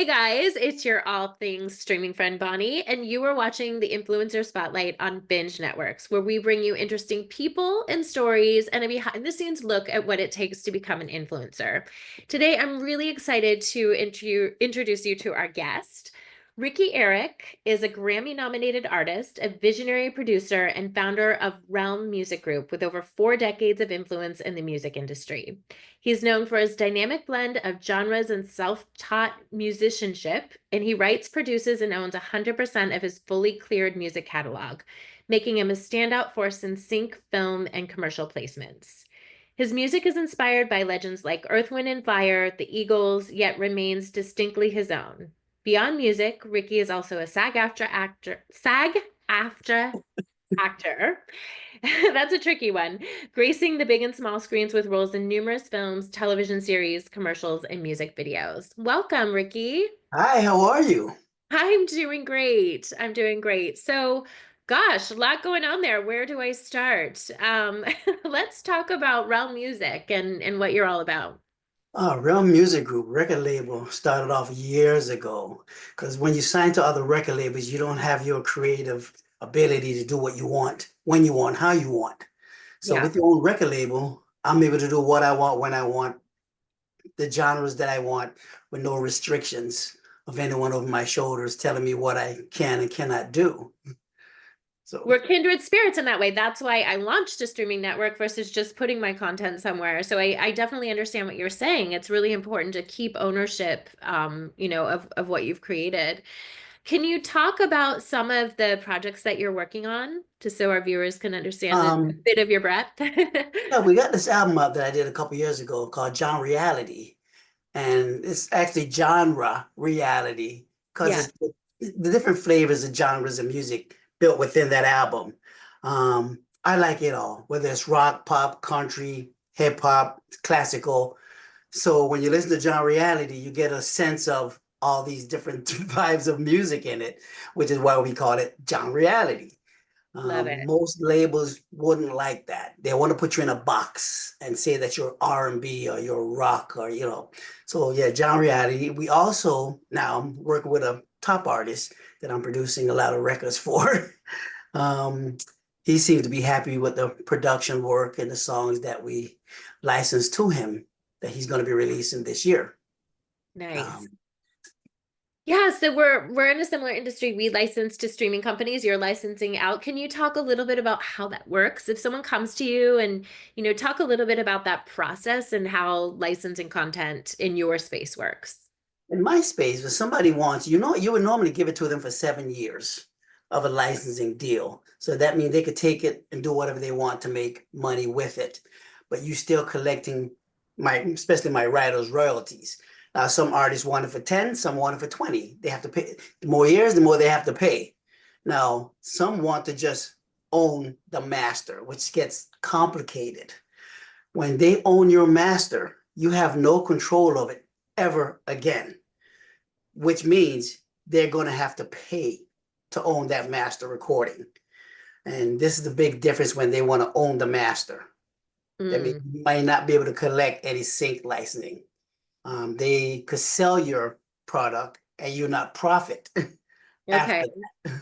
Hey guys, it's your all things streaming friend Bonnie, and you are watching the Influencer Spotlight on Binge Networks, where we bring you interesting people and stories and a behind the scenes look at what it takes to become an influencer. Today, I'm really excited to introduce you to our guest. Ricki Erik is a Grammy-nominated artist, a visionary producer, and founder of Realm Music Group with over 4 decades of influence in the music industry. He's known for his dynamic blend of genres and self-taught musicianship, and he writes, produces, and owns 100% of his fully cleared music catalog, making him a standout force in sync, film, and commercial placements. His music is inspired by legends like Earth, Wind, and Fire, the Eagles, yet remains distinctly his own. Beyond music, Ricki is also a SAG-AFTRA actor. That's a tricky one. Gracing the big and small screens with roles in numerous films, television series, commercials, and music videos. Welcome, Ricki. Hi, how are you? I'm doing great. I'm doing great. So, gosh, a lot going on there. Where do I start? Let's talk about Realm Music and what you're all about. Realm Music Group record label started off years ago because when you sign to other record labels, you don't have your creative ability to do what you want, when you want, how you want. So Yeah. with your own record label, I'm able to do what I want, when I want, the genres that I want, with no restrictions of anyone over my shoulders telling me what I can and cannot do. So We're kindred spirits in that way. That's why I launched a streaming network versus just putting my content somewhere. So I definitely understand what you're saying. It's really important to keep ownership, of what you've created. Can you talk about some of the projects that you're working on, just so our viewers can understand a um, bit of your breadth? yeah, we got this album out that I did a couple years ago called Genre-reality. And it's actually genre reality because Yeah. it's the different flavors and genres of music built within that album. I like it all, whether it's rock, pop, country, hip hop, classical. So when you listen to genre reality, you get a sense of all these different vibes of music in it, which is why we call it genre reality. Love it. Most labels wouldn't like that. They want to put you in a box and say that you're R&B or you're rock or, you know. So yeah, genre reality. We also now work with a top artist that I'm producing a lot of records for. um, he seems to be happy with the production work and the songs that we licensed to him that he's going to be releasing this year. Nice. Um, Yeah, so we're in a similar industry. We license to streaming companies. You're licensing out. Can you talk a little bit about how that works? If someone comes to you and, talk a little bit about that process and how licensing content in your space works. In my space, if somebody wants, you would normally give it to them for 7 years of a licensing deal. So that means they could take it and do whatever they want to make money with it. But you still collecting especially my writers' royalties. Now, some artists want it for 10, some want it for 20. They have to pay. The more years, the more they have to pay. Now, some want to just own the master, which gets complicated. When they own your master, you have no control of it ever again, which means they're going to have to pay to own that master recording. And this is the big difference when they want to own the master. That means Mm, you might not be able to collect any sync licensing. They could sell your product and you not profit okay. after that.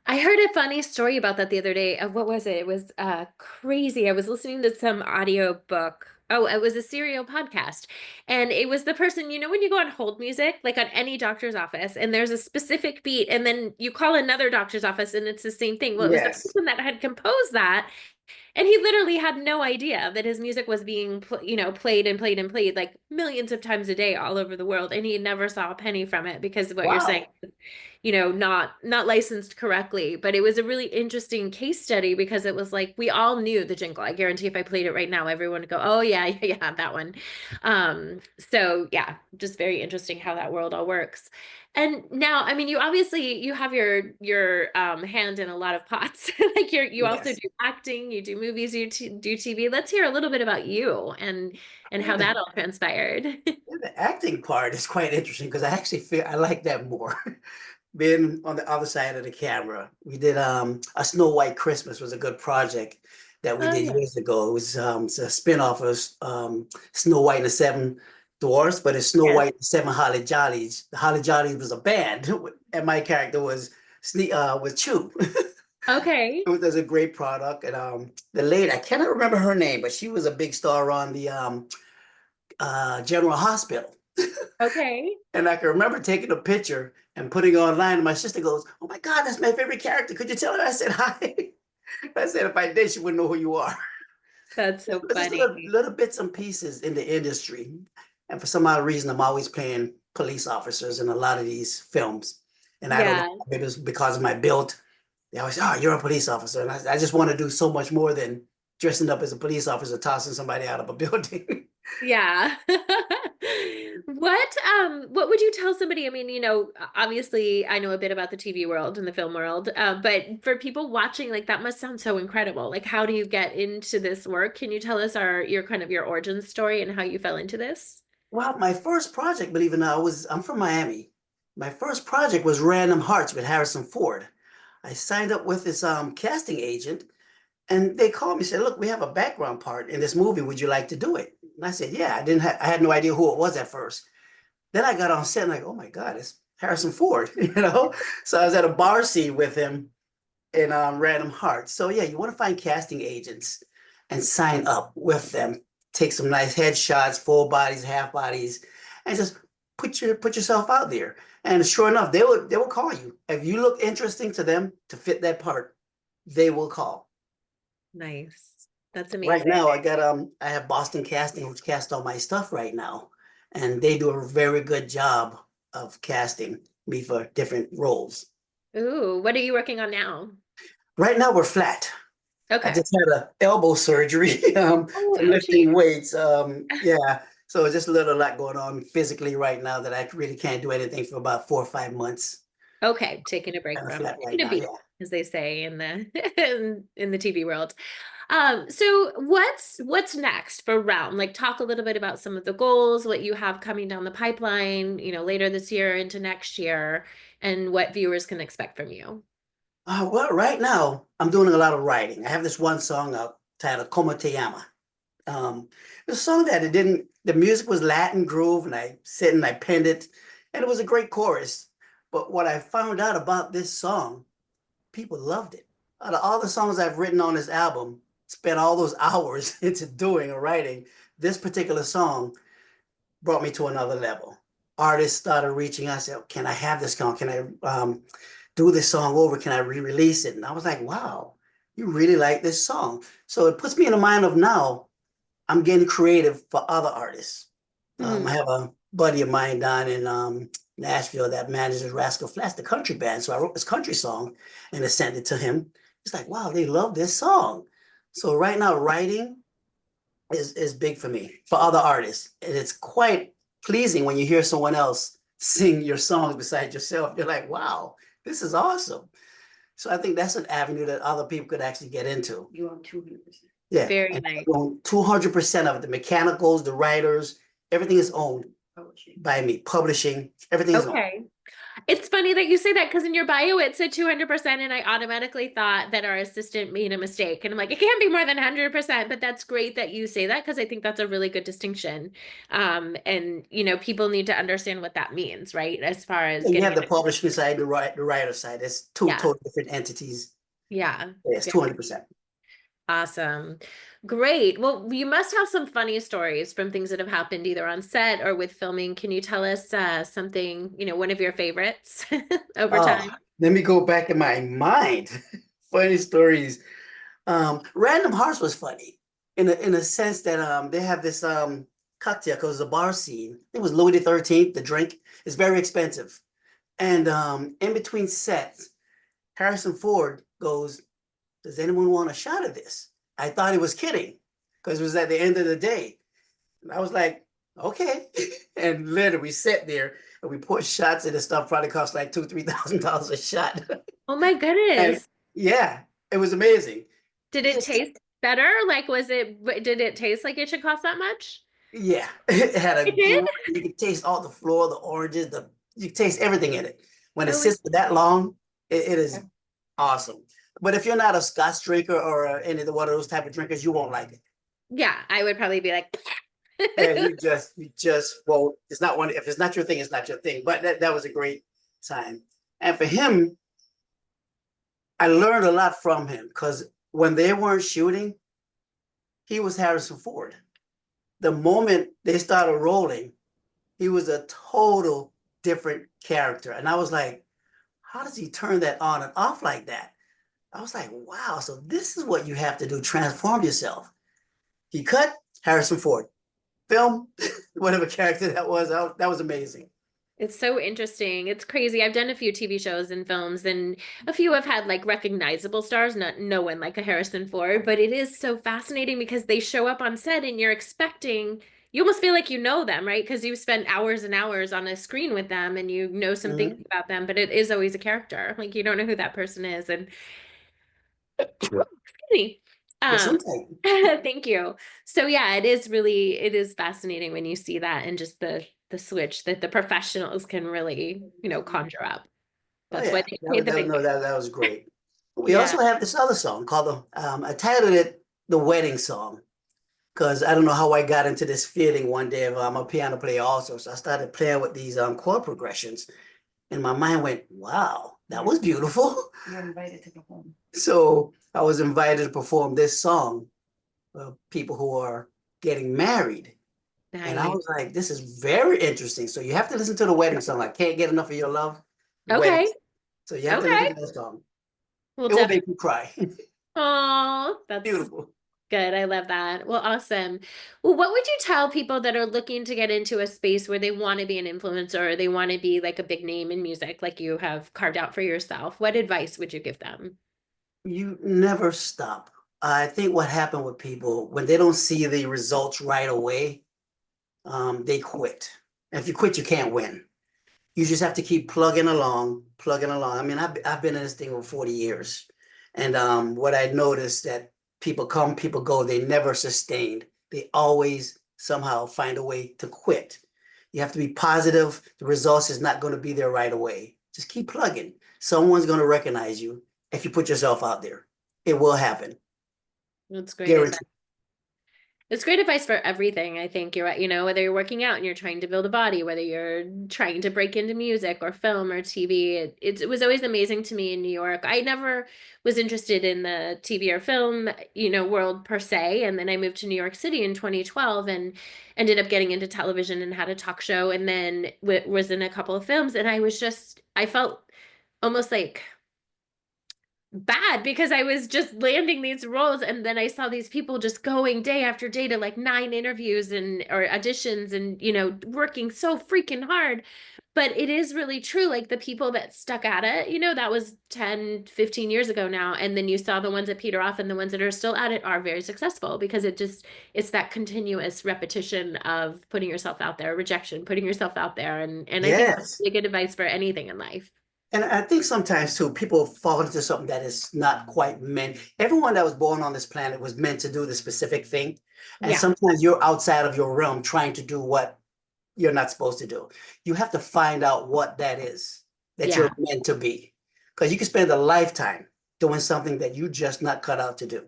I heard a funny story about that the other day. What was it? It was crazy. I was listening to some audio book. Oh, it was a serial podcast. And it was the person, when you go on hold music, like on any doctor's office, and there's a specific beat, and then you call another doctor's office and it's the same thing. Well, it was the Yes. person that had composed that. And he literally had no idea that his music was being, played and played and played like millions of times a day all over the world. And he never saw a penny from it because of what you're saying, Wow. not licensed correctly. But it was a really interesting case study because it was like we all knew the jingle. I guarantee if I played it right now, everyone would go, "Oh yeah, yeah, yeah, that one." So yeah, just very interesting how that world all works. And now, I mean, you have your hand in a lot of pots. Like you also Yes. do acting, you do movies, do TV. Let's hear a little bit about you and how that all transpired. The acting part is quite interesting because I actually feel I like that more. Being on the other side of the camera. We did a Snow White Christmas was a good project that we Oh did yeah. years ago. It was it's a spin-off of Snow White and the Seven dwarfs, but it's Snow Yes. White and the Seven Holly Jollies. The Holly Jollies was a band, and my character was Chew. Okay. It was a great product, and the lady, I cannot remember her name, but she was a big star on the General Hospital. Okay. And I can remember taking a picture and putting it online, and my sister goes, "Oh my God, that's my favorite character. Could you tell her I said hi?" I said, "If I did, she wouldn't know who you are." That's so But just funny. little bits and pieces in the industry. And for some odd reason, I'm always playing police officers in a lot of these films. And I don't know Yeah. if it was because of my build. They always say, "Oh, you're a police officer." And I just want to do so much more than dressing up as a police officer, tossing somebody out of a building. Yeah. What would you tell somebody? I mean, obviously I know a bit about the TV world and the film world, but for people watching, like that must sound so incredible. Like how do you get into this work? Can you tell us your kind of your origin story and how you fell into this? Well, my first project, believe it or not, I'm from Miami. My first project was Random Hearts with Harrison Ford. I signed up with this casting agent. And they called me and said, "Look, we have a background part in this movie. Would you like to do it?" And I said, "Yeah." I had no idea who it was at first. Then I got on set and like, "Oh my God, it's Harrison Ford," you know? So I was at a bar scene with him in Random Hearts. So yeah, you want to find casting agents and sign up with them. Take some nice headshots, full bodies, half bodies, and just put yourself out there. And sure enough, they will call you. If you look interesting to them to fit that part, they will call. Nice. That's Right amazing. now, I have Boston Casting, which cast all my stuff right now, and they do a very good job of casting me for different roles. Ooh, what are you working on now? Right now, we're flat. I Okay. just had a elbow surgery Oh, from ouchie. lifting weights. Yeah, so it's just a little lot going on physically right now that I really can't do anything for about 4 or 5 months. Okay, taking a break Kind of from flat right taking a now. beat, Yeah. as they say in the in the TV world. So what's next for Realm? Like talk a little bit about some of the goals, what you have coming down the pipeline, later this year into next year, and what viewers can expect from you. Well, right now I'm doing a lot of writing. I have this one song out titled "Como Te Llama." It was a song that it didn't, the music was Latin groove, and I sit and I penned it, and it was a great chorus. But what I found out about this song, people loved it. Out of all the songs I've written on this album, spent all those hours into doing or writing, this particular song brought me to another level. Artists started reaching out, said, "Can I have this song? Can I do this song over? Can I re-release it?" And I was like, wow, you really like this song. So it puts me in the mind of now I'm getting creative for other artists. I Hmm. have a buddy of mine down in Nashville that manages Rascal Flatts, the country band. So I wrote this country song and I sent it to him. He's like, "Wow, they love this song." So right now, writing is big for me for other artists. And it's quite pleasing when you hear someone else sing your songs beside yourself. You're like, "Wow, this is awesome." So I think that's an avenue that other people could actually get into. You own 200%. Yeah, Very and nice. I own 200% of it. The mechanicals, the writers, everything is owned by me. Publishing, everything is owned. Okay. It's funny that you say that because in your bio it said 200%, and I automatically thought that our assistant made a mistake. And I'm like, it can't be more than 100%, but that's great that you say that because I think that's a really good distinction. And people need to understand what that means, right? As far as And you getting have it. the publishing side, the writer side. It's two Yeah. totally different entities. Yeah. It's Very 200%. awesome. Great. Well, you must have some funny stories from things that have happened either on set or with filming. Can you tell us something, one of your favorites over Oh, time? let me go back in my mind. Funny stories. Random Hearts was funny in a sense that they have this cocktail because it's a bar scene. It was Louis the 13th. The drink is very expensive, and in between sets, Harrison Ford goes, "Does anyone want a shot of this?" I thought he was kidding because it was at the end of the day. And I was like, "Okay," and literally we sat there and we poured shots, and the stuff probably cost like $2,000, $3,000 a shot. Oh my And goodness. yeah, it was amazing. Did it Just taste better? Like, did it taste like it should cost that much? yeah, it had a It did? great, you could taste all the floor, the oranges, you taste everything in it. When it Oh my sits for that long, it is God. awesome. But if you're not a Scotch drinker or any of the one of those type of drinkers, you won't like it. Yeah, I would probably be like, And well, it's not one, if it's not your thing, it's not your thing. But that was a great time. And for him, I learned a lot from him because when they weren't shooting, he was Harrison Ford. The moment they started rolling, he was a total different character. And I was like, how does he turn that on and off like that? I was like, wow, so this is what you have to do, transform yourself. He cut Harrison Ford, film, whatever character that was amazing. It's so interesting. It's crazy. I've done a few TV shows and films, and a few have had like recognizable stars, not no one like a Harrison Ford, but it is so fascinating because they show up on set and you're expecting, you almost feel like you know them, right? Because you've spent hours and hours on a screen with them and you know some things Mhm. about them, but it is always a character. Like you don't know who that person is. And excuse me. Yes, Um, sometimes. thank you. So yeah, it is fascinating when you see that and just the switch that the professionals can really, conjure up. Oh That's why yeah, they pay the big no, that was great. We yeah. also have this other song called I titled it the wedding song because I don't know how I got into this feeling one day of I'm a piano player also. So I started playing with these chord progressions and my mind went, wow, that was beautiful. You're invited to perform. So I was invited to perform this song for people who are getting married. And I Nice. was like, this is very interesting. So you have to listen to the wedding song. I can't get enough of your love. Wedding. Okay. So you have to Okay. listen to that song. Well, It will definitely. make you cry. Oh, that's Beautiful. good. I love that. Well, awesome. Well, what would you tell people that are looking to get into a space where they want to be an influencer or they want to be like a big name in music, like you have carved out for yourself? What advice would you give them? You never stop. I think what happened with people when they don't see the results right away, they quit. And if you quit, you can't win. You just have to keep plugging along, plugging along. I mean, I've been in this thing for 40 years. And what I noticed that people come, people go, they never sustained. They always somehow find a way to quit. You have to be positive. The results is not going to be there right away. Just keep plugging. Someone's going to recognize you if you put yourself out there. It will happen. That's great advice. Guaranteed. It's great advice for everything. I think you're right. Whether you're working out and you're trying to build a body, whether you're trying to break into music or film or TV, it was always amazing to me in New York. I never was interested in the TV or film, world per se. And then I moved to New York City in 2012 and ended up getting into television and had a talk show and then was in a couple of films. And I felt almost like bad because I was just landing these roles and then I saw these people just going day after day to like 9 interviews and or auditions and working so freaking hard. But it is really true, like the people that stuck at it, that was 10, 15 years ago now, and then you saw the ones that peter off and the ones that are still at it are very successful because it's that continuous repetition of putting yourself out there, rejection, putting yourself out there, and I think that's Yes. really good advice for anything in life. And I think sometimes too, people fall into something that is not quite meant. Everyone that was born on this planet was meant to do the specific thing. And Yeah, sometimes you're outside of your realm trying to do what you're not supposed to do. You have to find out what that is that you're yeah. meant to be. Because you can spend a lifetime doing something that you just not cut out to do.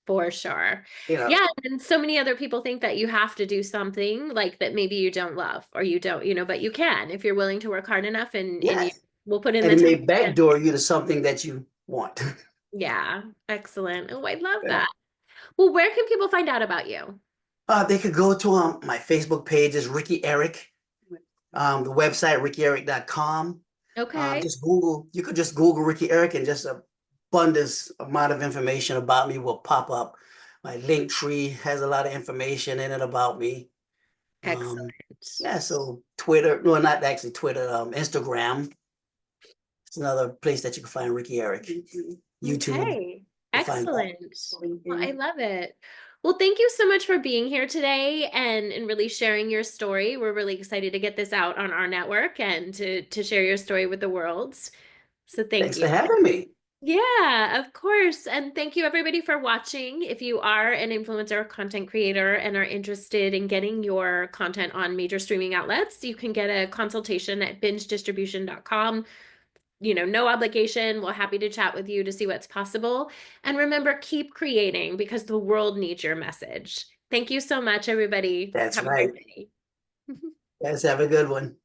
For sure. You know, Yeah, and so many other people think that you have to do something like that maybe you don't love or you don't, but you can if you're willing to work hard enough and you yes. will put in And the it may time. And backdoor you to something that you want. yeah, excellent. Oh, I love Yeah. that. Well, where can people find out about you? They could go to my Facebook page is Ricki Erik. The website, rickierik.com. Okay. You could just Google Ricki Erik and just abundance amount of information about me will pop up. My link tree has a lot of information in it about me. Um, Excellent. yeah, so Twitter, no, not actually Twitter, Instagram. It's another place that you can find Ricki Erik. YouTube, Okay. you'll find that. Excellent. Well, I love it. Well, thank you so much for being here today and really sharing your story. We're really excited to get this out on our network and to share your story with the world. So thank Thanks you. for having me. Yeah, of course. And thank you everybody for watching. If you are an influencer or content creator and are interested in getting your content on major streaming outlets, you can get a consultation at bingedistribution.com. No obligation. We're happy to chat with you to see what's possible. And remember, keep creating because the world needs your message. Thank you so much, everybody. That's Have a great right. day. Guys, have a good one.